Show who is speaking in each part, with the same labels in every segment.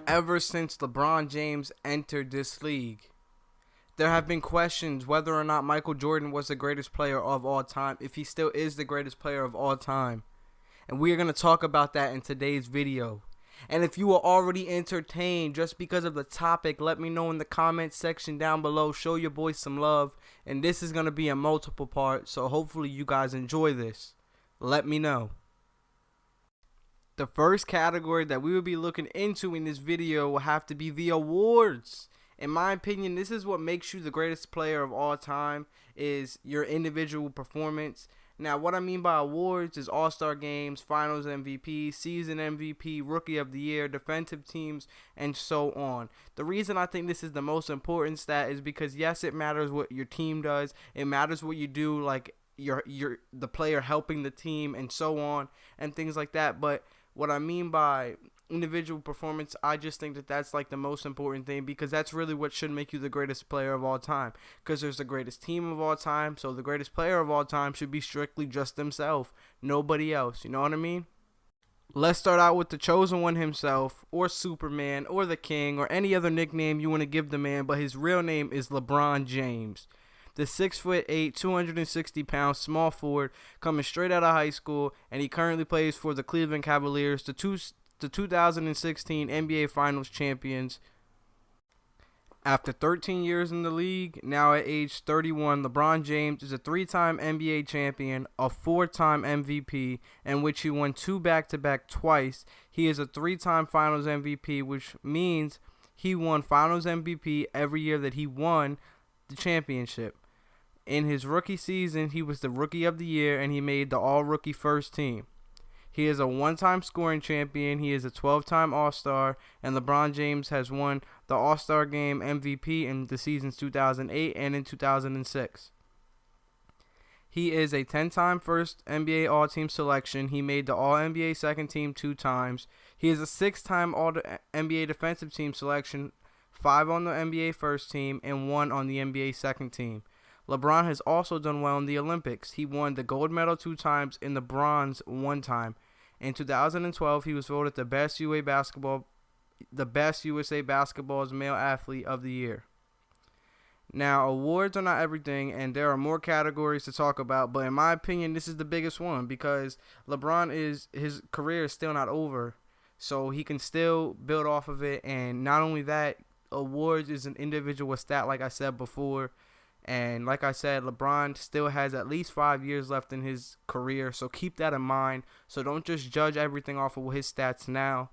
Speaker 1: Ever since LeBron James entered this league, there have been questions whether or not Michael Jordan was the greatest player of all time, if he still is the greatest player of all time. And we are going to talk about that in today's video. And if you are already entertained just because of the topic, let me know in the comments section down below. Show your boy some love. And this is going to be a multiple part, so hopefully you guys enjoy this. Let me know. The first category that we will be looking into in this video will have to be the awards. In my opinion, this is what makes you the greatest player of all time, is your individual performance. Now, what I mean by awards is All-Star Games, Finals MVP, Season MVP, Rookie of the Year, Defensive Teams, and so on. The reason I think this is the most important stat is because, yes, it matters what your team does. It matters what you do, like you're the player helping the team and so on and things like that. But what I mean by individual performance, I just think that that's like the most important thing, because that's really what should make you the greatest player of all time, because there's the greatest team of all time, so the greatest player of all time should be strictly just themselves, nobody else. You know what I mean? Let's start out with the chosen one himself, or Superman, or the King, or any other nickname you want to give the man, but his real name is LeBron James. The 6'8", 260-pound small forward coming straight out of high school, and he currently plays for the Cleveland Cavaliers, the 2016 NBA Finals champions. After 13 years in the league, now at age 31, LeBron James is a 3-time NBA champion, a 4-time MVP, in which he won 2 back-to-back twice. He is a 3-time Finals MVP, which means he won Finals MVP every year that he won the championship. In his rookie season, he was the Rookie of the Year, and he made the All-Rookie First Team. He is a 1-time scoring champion. He is a 12-time All-Star, and LeBron James has won the All-Star Game MVP in the seasons 2008 and in 2006. He is a 10-time first NBA All-Team selection. He made the All-NBA Second Team 2 times. He is a 6-time All-NBA Defensive Team selection, 5 on the NBA First Team, and 1 on the NBA Second Team. LeBron has also done well in the Olympics. He won the gold medal 2 times and the bronze 1 time. In 2012, he was voted the best USA Basketball's Male Athlete of the Year. Now, awards are not everything, and there are more categories to talk about, but in my opinion, this is the biggest one, because his career is still not over, so he can still build off of it. And not only that, awards is an individual stat, like I said before. And like I said, LeBron still has at least 5 years left in his career, so keep that in mind. So don't just judge everything off of his stats now.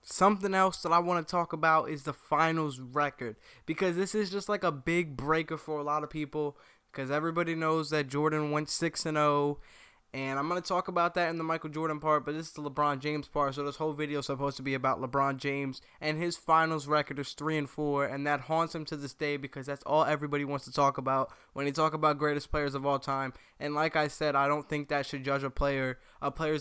Speaker 1: Something else that I want to talk about is the finals record, because this is just like a big breaker for a lot of people, because everybody knows that Jordan went 6-0. And I'm going to talk about that in the Michael Jordan part, but this is the LeBron James part, so this whole video is supposed to be about LeBron James, and his finals record is 3-4, and that haunts him to this day, because that's all everybody wants to talk about when they talk about greatest players of all time. And like I said, I don't think that should judge a player's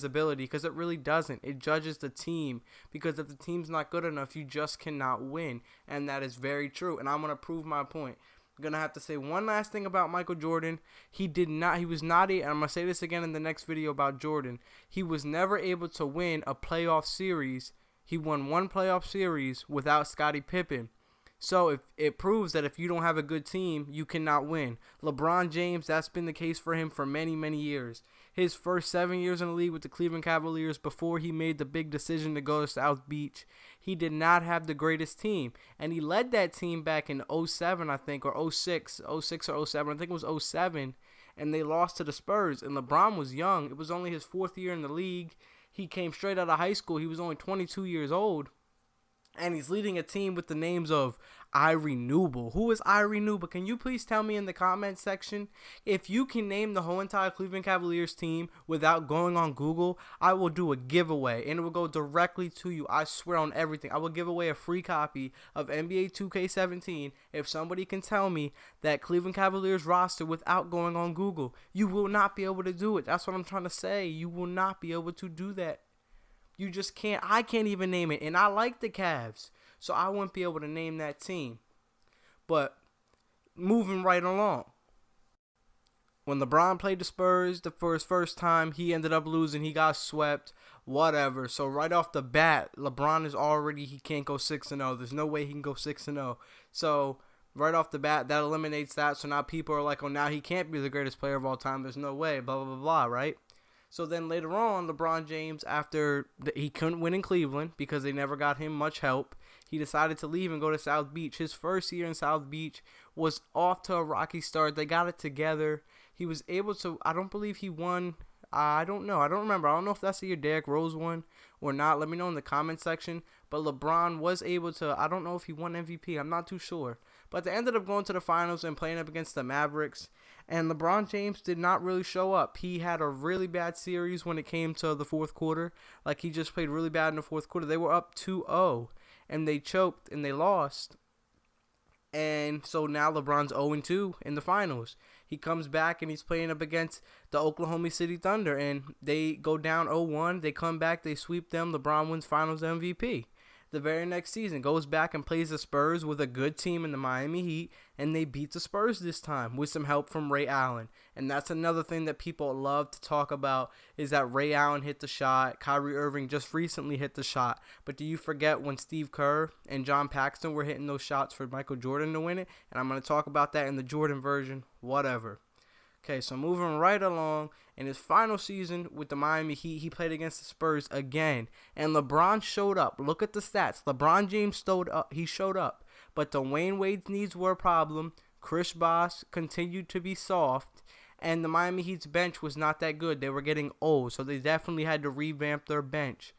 Speaker 1: ability, because it really doesn't. It judges the team, because if the team's not good enough, you just cannot win, and that is very true, and I'm going to prove my point. I'm gonna have to say one last thing about Michael Jordan. He was not and I'm gonna say this again in the next video about Jordan. He was never able to win a playoff series. He won 1 playoff series without Scottie Pippen. So if it proves that if you don't have a good team, you cannot win. LeBron James, that's been the case for him for many, many years. His first 7 years in the league with the Cleveland Cavaliers, before he made the big decision to go to South Beach, he did not have the greatest team. And he led that team back in 07, I think, or 06 or 07. I think it was 07. And they lost to the Spurs. And LeBron was young. It was only his 4th year in the league. He came straight out of high school. He was only 22 years old. And he's leading a team with the names of Irie Newble. Who is Irie Newble? Can you please tell me in the comment section? If you can name the whole entire Cleveland Cavaliers team without going on Google, I will do a giveaway, and it will go directly to you. I swear on everything. I will give away a free copy of NBA 2K17 if somebody can tell me that Cleveland Cavaliers roster without going on Google. You will not be able to do it. That's what I'm trying to say. You will not be able to do that. You just can't. I can't even name it. And I like the Cavs, so I wouldn't be able to name that team. But moving right along. When LeBron played the Spurs for his first time, he ended up losing. He got swept, whatever. So right off the bat, LeBron is already, he can't go 6-0. There's no way he can go 6-0. So right off the bat, that eliminates that. So now people are like, oh, now he can't be the greatest player of all time. There's no way, blah, blah, blah, blah, right? So then later on, LeBron James, after he couldn't win in Cleveland because they never got him much help, he decided to leave and go to South Beach. His first year in South Beach was off to a rocky start. They got it together. He was able to, I don't believe he won. I don't know. I don't remember. I don't know if that's the year Derrick Rose won or not. Let me know in the comment section. But LeBron was able to, I don't know if he won MVP. I'm not too sure. But they ended up going to the finals and playing up against the Mavericks. And LeBron James did not really show up. He had a really bad series when it came to the fourth quarter. Like, he just played really bad in the fourth quarter. They were up 2-0. And they choked and they lost. And so now LeBron's 0-2 in the finals. He comes back and he's playing up against the Oklahoma City Thunder. And they go down 0-1. They come back. They sweep them. LeBron wins finals MVP. The very next season, goes back and plays the Spurs with a good team in the Miami Heat, and they beat the Spurs this time with some help from Ray Allen. And that's another thing that people love to talk about, is that Ray Allen hit the shot. Kyrie Irving just recently hit the shot. But do you forget when Steve Kerr and John Paxson were hitting those shots for Michael Jordan to win it? And I'm going to talk about that in the Jordan version, whatever. Okay, so moving right along, in his final season with the Miami Heat, he played against the Spurs again, and LeBron showed up. Look at the stats. LeBron James showed up. He showed up, but Dwayne Wade's needs were a problem. Chris Bosh continued to be soft, and the Miami Heat's bench was not that good. They were getting old, so they definitely had to revamp their bench.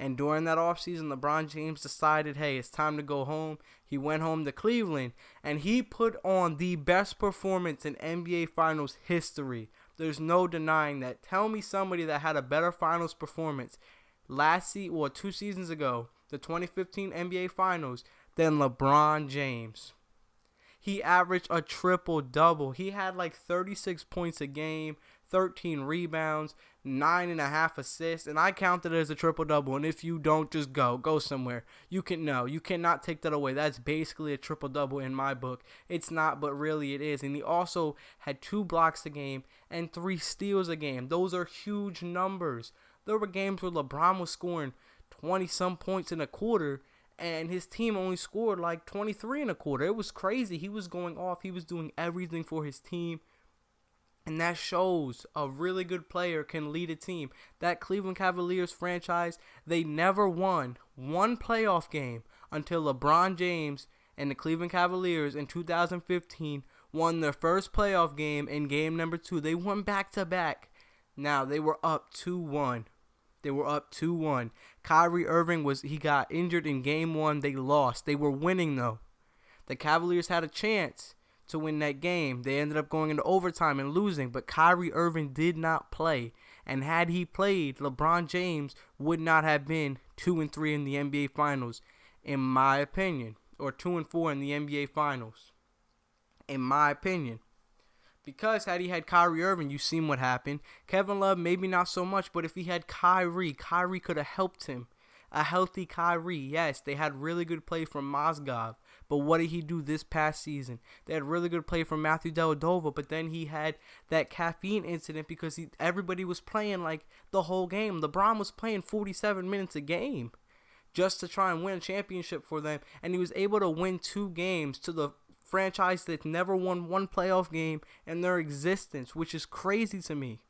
Speaker 1: And during that offseason, LeBron James decided, hey, it's time to go home. He went home to Cleveland, and he put on the best performance in NBA Finals history. There's no denying that. Tell me somebody that had a better Finals performance last season, or 2 seasons ago, the 2015 NBA Finals, than LeBron James. He averaged a triple-double. He had like 36 points a game, 13 rebounds, 9.5 assists, and I counted it as a triple-double. And if you don't, just go somewhere. You cannot take that away. That's basically a triple-double in my book. It's not, but really it is. And he also had 2 blocks a game and 3 steals a game. Those are huge numbers. There were games where LeBron was scoring 20-some points in a quarter, and his team only scored like 23 in a quarter. It was crazy. He was going off. He was doing everything for his team. And that shows a really good player can lead a team. That Cleveland Cavaliers franchise, they never won one playoff game until LeBron James and the Cleveland Cavaliers in 2015 won their first playoff game in game number 2. They won back-to-back. Now, they were up 2-1. They were up 2-1. Kyrie Irving he got injured in game 1. They lost. They were winning, though. The Cavaliers had a chance to win that game. They ended up going into overtime and losing, but Kyrie Irving did not play. And had he played, LeBron James would not have been 2-3 in the NBA Finals, in my opinion, or 2-4 in the NBA Finals, in my opinion. Because had he had Kyrie Irving, you've seen what happened. Kevin Love, maybe not so much, but if he had Kyrie could have helped him. A healthy Kyrie, yes, they had really good play from Mozgov, but what did he do this past season? They had really good play from Matthew Dellavedova, but then he had that caffeine incident because everybody was playing like the whole game. LeBron was playing 47 minutes a game just to try and win a championship for them, and he was able to win 2 games to the franchise that never won one playoff game in their existence, which is crazy to me.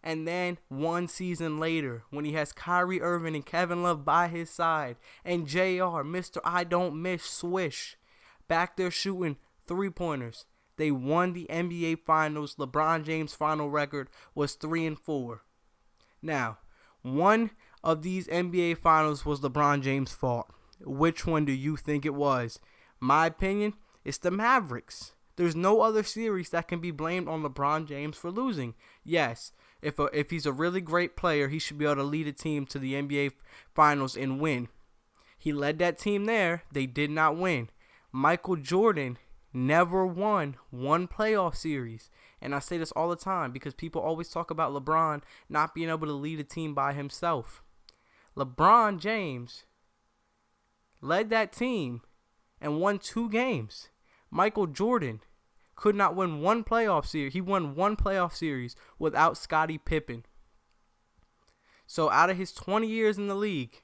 Speaker 1: And then 1 season later, when he has Kyrie Irving and Kevin Love by his side, and JR, Mr. I Don't Miss Swish, back there shooting 3-pointers, they won the NBA Finals. LeBron James' final record was 3-4. Now, one of these NBA Finals was LeBron James' fault. Which one do you think it was? My opinion, it's the Mavericks. There's no other series that can be blamed on LeBron James for losing. Yes, if he's a really great player, he should be able to lead a team to the NBA Finals and win. He led that team there. They did not win. Michael Jordan never won one playoff series. And I say this all the time because people always talk about LeBron not being able to lead a team by himself. LeBron James led that team and won 2 games. Michael Jordan Could not win one playoff series. He won one playoff series without Scottie Pippen. So out of his 20 years in the league,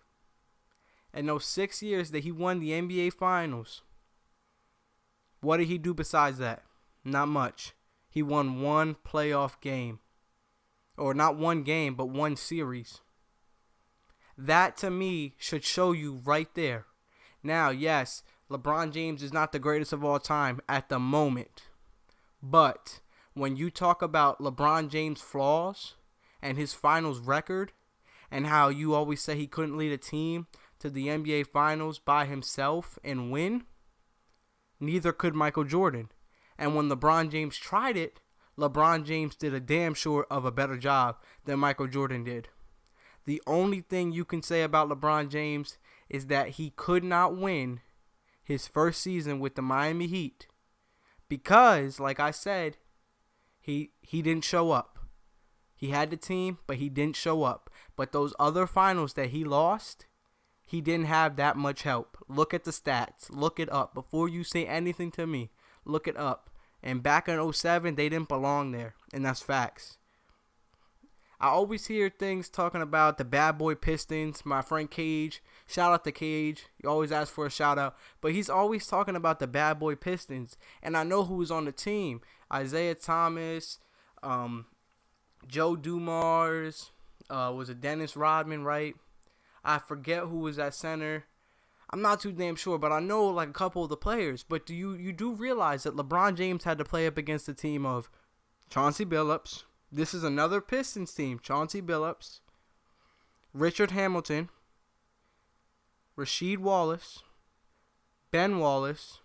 Speaker 1: and those 6 years that he won the NBA Finals, what did he do besides that? Not much. He won one playoff game. Or not one game, but one series. That, to me, should show you right there. Now, yes, LeBron James is not the greatest of all time at the moment. But when you talk about LeBron James' flaws and his finals record, and how you always say he couldn't lead a team to the NBA Finals by himself and win, neither could Michael Jordan. And when LeBron James tried it, LeBron James did a damn sure of a better job than Michael Jordan did. The only thing you can say about LeBron James is that he could not win his first season with the Miami Heat because, like I said, he didn't show up. He had the team, but he didn't show up. But those other finals that he lost, he didn't have that much help. Look at the stats. Look it up. Before you say anything to me, look it up. And back in 2007, they didn't belong there. And that's facts. I always hear things talking about the bad boy Pistons. My friend Cage. Shout out to Cage. He always asks for a shout out. But he's always talking about the bad boy Pistons. And I know who was on the team. Isaiah Thomas, Joe Dumars, was it Dennis Rodman, right? I forget who was at center. I'm not too damn sure, but I know like a couple of the players. But you do realize that LeBron James had to play up against the team of Chauncey Billups. This is another Pistons team. Chauncey Billups, Richard Hamilton, Rasheed Wallace, Ben Wallace.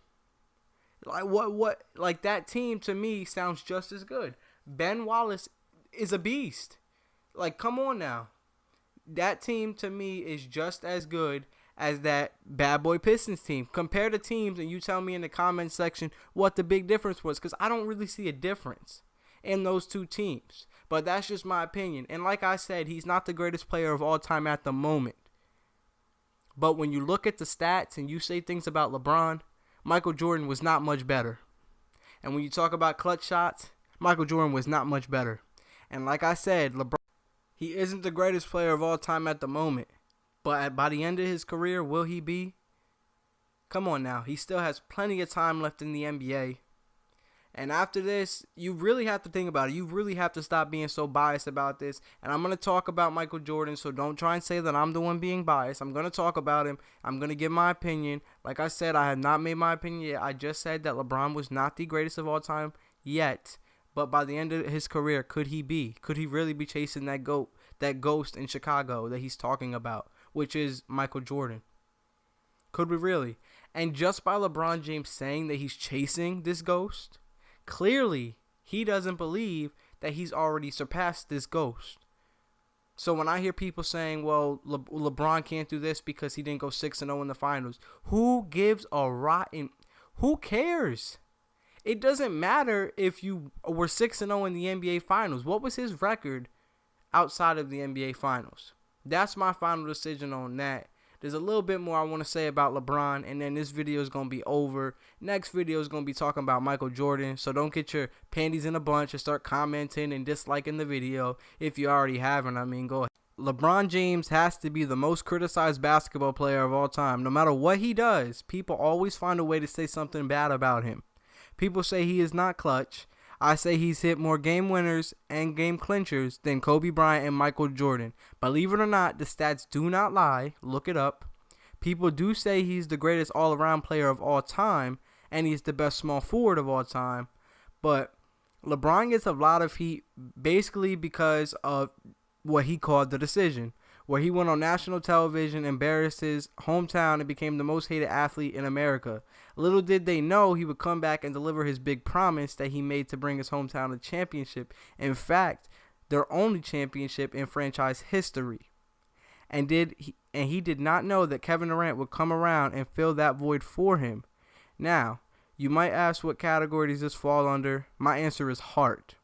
Speaker 1: Like what? Like that team to me sounds just as good. Ben Wallace is a beast. Like, come on now. That team to me is just as good as that bad boy Pistons team. Compare the teams and you tell me in the comment section what the big difference was, because I don't really see a difference in those two teams. But that's just my opinion. And like I said, he's not the greatest player of all time at the moment. But when you look at the stats and you say things about LeBron, Michael Jordan was not much better. And when you talk about clutch shots, Michael Jordan was not much better. And like I said, LeBron, he isn't the greatest player of all time at the moment. But by the end of his career, will he be? Come on now. He still has plenty of time left in the NBA. And after this, you really have to think about it. You really have to stop being so biased about this. And I'm going to talk about Michael Jordan, so don't try and say that I'm the one being biased. I'm going to talk about him. I'm going to give my opinion. Like I said, I have not made my opinion yet. I just said that LeBron was not the greatest of all time yet. But by the end of his career, could he be? Could he really be chasing that ghost in Chicago that he's talking about, which is Michael Jordan? Could we really? And just by LeBron James saying that he's chasing this ghost, clearly he doesn't believe that he's already surpassed this ghost. So when I hear people saying, well, LeBron can't do this because he didn't go 6-0 in the finals, who gives a rotten? Who cares? It doesn't matter if you were 6-0 in the NBA Finals. What was his record outside of the NBA Finals? That's my final decision on that. There's a little bit more I want to say about LeBron, and then this video is going to be over. Next video is going to be talking about Michael Jordan, so don't get your panties in a bunch and start commenting and disliking the video if you already haven't. I mean, go ahead. LeBron James has to be the most criticized basketball player of all time. No matter what he does, people always find a way to say something bad about him. People say he is not clutch. I say he's hit more game winners and game clinchers than Kobe Bryant and Michael Jordan. Believe it or not, the stats do not lie. Look it up. People do say he's the greatest all-around player of all time, and he's the best small forward of all time. But LeBron gets a lot of heat basically because of what he called the decision, where he went on national television, embarrassed his hometown, and became the most hated athlete in America. Little did they know he would come back and deliver his big promise that he made to bring his hometown a championship. In fact, their only championship in franchise history. And he did not know that Kevin Durant would come around and fill that void for him. Now, you might ask what category does this fall under? My answer is heart.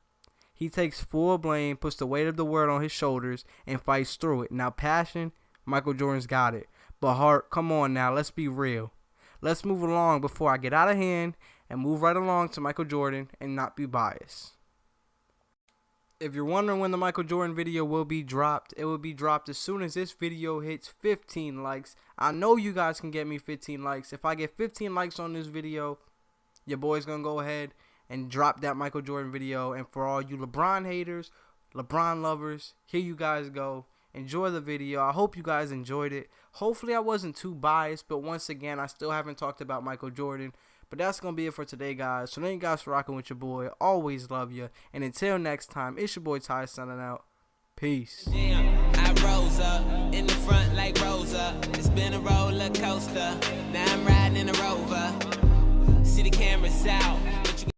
Speaker 1: He takes full blame, puts the weight of the world on his shoulders, and fights through it. Now, passion, Michael Jordan's got it. But heart, come on now, let's be real. Let's move along before I get out of hand and move right along to Michael Jordan and not be biased. If you're wondering when the Michael Jordan video will be dropped, it will be dropped as soon as this video hits 15 likes. I know you guys can get me 15 likes. If I get 15 likes on this video, your boy's going to go ahead and drop that Michael Jordan video. And for all you LeBron haters, LeBron lovers, here you guys go. Enjoy the video. I hope you guys enjoyed it. Hopefully I wasn't too biased, but once again, I still haven't talked about Michael Jordan. But that's going to be it for today, guys. So thank you guys for rocking with your boy. Always love you. And until next time, it's your boy Ty signing out. Peace.
Speaker 2: Damn, I rose up in the front like Rosa. It's been a roller coaster. Now I'm riding in a Rover. See the cameras out.